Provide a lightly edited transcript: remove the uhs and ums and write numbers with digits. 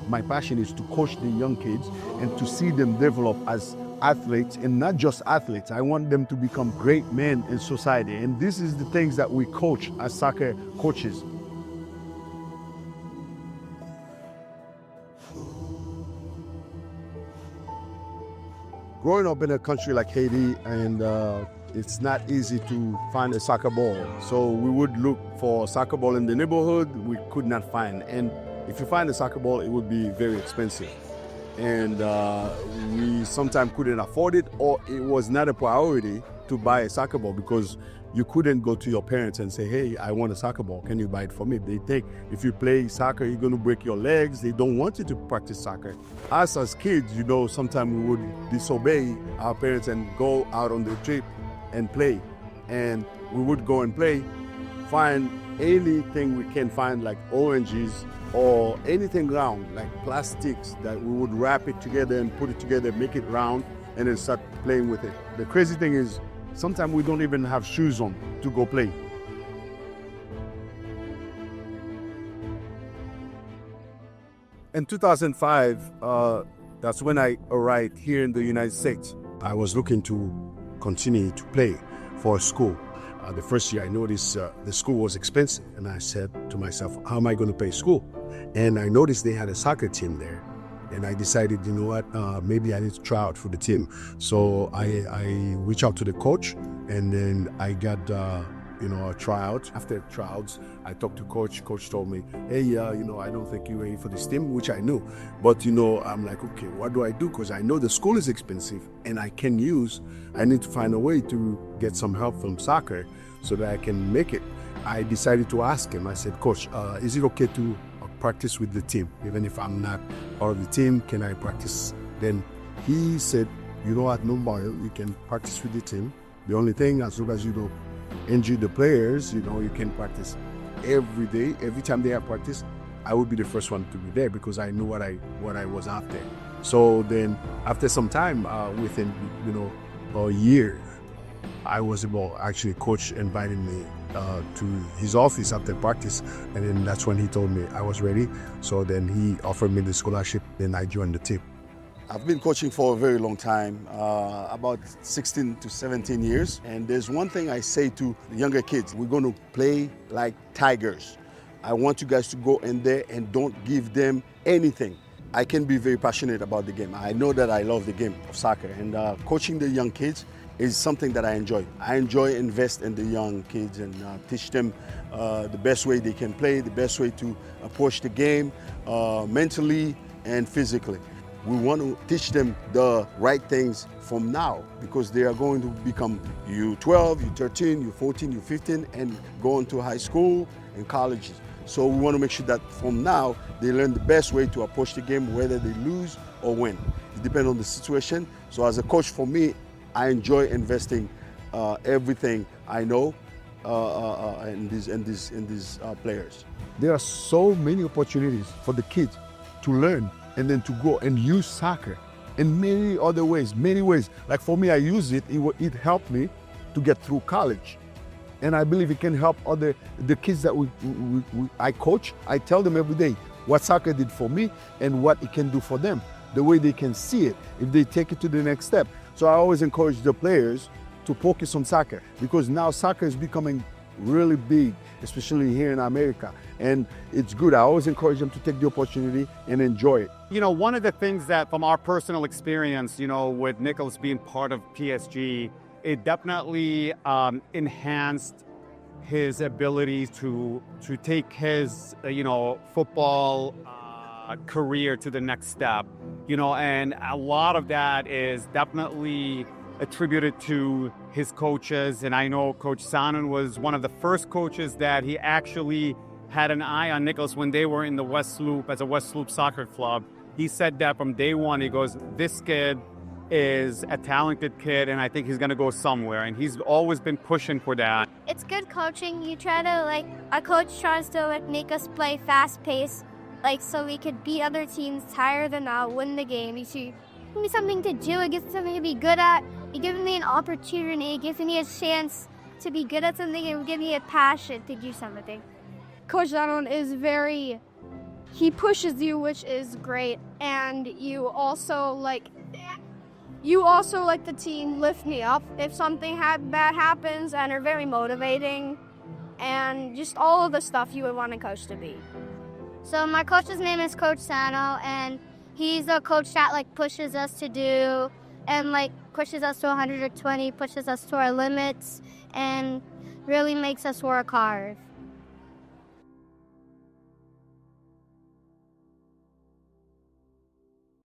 My passion is to coach the young kids and to see them develop as athletes, and not just athletes. I want them to become great men in society. And this is the things that we coach as soccer coaches. Growing up in a country like Haiti, and it's not easy to find a soccer ball. So we would look for soccer ball in the neighborhood, we could not find. And if you find a soccer ball, it would be very expensive. And we sometimes couldn't afford it, or it was not a priority to buy a soccer ball because you couldn't go to your parents and say, hey, I want a soccer ball, can you buy it for me? They think if you play soccer, you're gonna break your legs. They don't want you to practice soccer. Us as kids, sometimes we would disobey our parents and go out on the trip and play. And we would go and play, find anything we can find, like oranges or anything round, like plastics, that we would wrap it together and put it together, make it round, and then start playing with it. The crazy thing is, sometimes we don't even have shoes on to go play. In 2005, that's when I arrived here in the United States. I was looking to continue to play for a school. The first year I noticed the school was expensive, and I said to myself, how am I going to pay school? And I noticed they had a soccer team there. And I decided, you know what, maybe I need to try out for the team. So I reached out to the coach, and then I got, a tryout. After tryouts, I talked to coach. Coach told me, hey, I don't think you're ready for this team, which I knew. But, I'm like, okay, what do I do? Because I know the school is expensive, and I need to find a way to get some help from soccer so that I can make it. I decided to ask him. I said, Coach, is it okay to practice with the team? Even if I'm not part of the team, can I practice? Then he said, you know what, no matter, you can practice with the team. The only thing, as long as you don't injure the players, you can practice every day. Every time they have practice, I would be the first one to be there because I knew what I was after. So then after some time, within a year, I was able, actually, coach invited me to his office after practice, and then that's when he told me I was ready. So then he offered me the scholarship, then I joined the team. I've been coaching for a very long time, about 16 to 17 years. And there's one thing I say to the younger kids: we're going to play like tigers. I want you guys to go in there and don't give them anything. I can be very passionate about the game. I know that I love the game of soccer, and coaching the young kids is something that I enjoy. I enjoy invest in the young kids and teach them the best way they can play, the best way to approach the game mentally and physically. We want to teach them the right things from now, because they are going to become U12, U13, U14, U15, and go into high school and colleges. So we want to make sure that from now they learn the best way to approach the game, whether they lose or win. It depends on the situation. So as a coach, for me, I enjoy investing everything I know in these players. There are so many opportunities for the kids to learn and then to go and use soccer in many other ways, many ways. Like for me, I use it. It helped me to get through college. And I believe it can help the kids that I coach. I tell them every day what soccer did for me and what it can do for them, the way they can see it if they take it to the next step. So I always encourage the players to focus on soccer, because now soccer is becoming really big, especially here in America. And it's good. I always encourage them to take the opportunity and enjoy it. One of the things that from our personal experience, with Nicholas being part of PSG, it definitely enhanced his ability to take his, football career to the next step, and a lot of that is definitely attributed to his coaches. And I know Coach Sanon was one of the first coaches that he actually had an eye on Nicholas when they were in the West Loop as a West Loop soccer club. He said that from day one. He goes, this kid is a talented kid, and I think he's going to go somewhere. And he's always been pushing for that. It's good coaching. You try to, our coach tries to, make us play fast-paced, so we could beat other teams, tire them out, win the game. You see, it gives me something to do. It gives me something to be good at. It gives me an opportunity. It gives me a chance to be good at something. It gives me a passion to do something. Coach Sanon is he pushes you, which is great, and you also like the team lift me up if something bad happens, and are very motivating, and just all of the stuff you would want a coach to be. So my coach's name is Coach Sanon, and he's a coach that like pushes us to do and like pushes us to 120, pushes us to our limits, and really makes us work hard.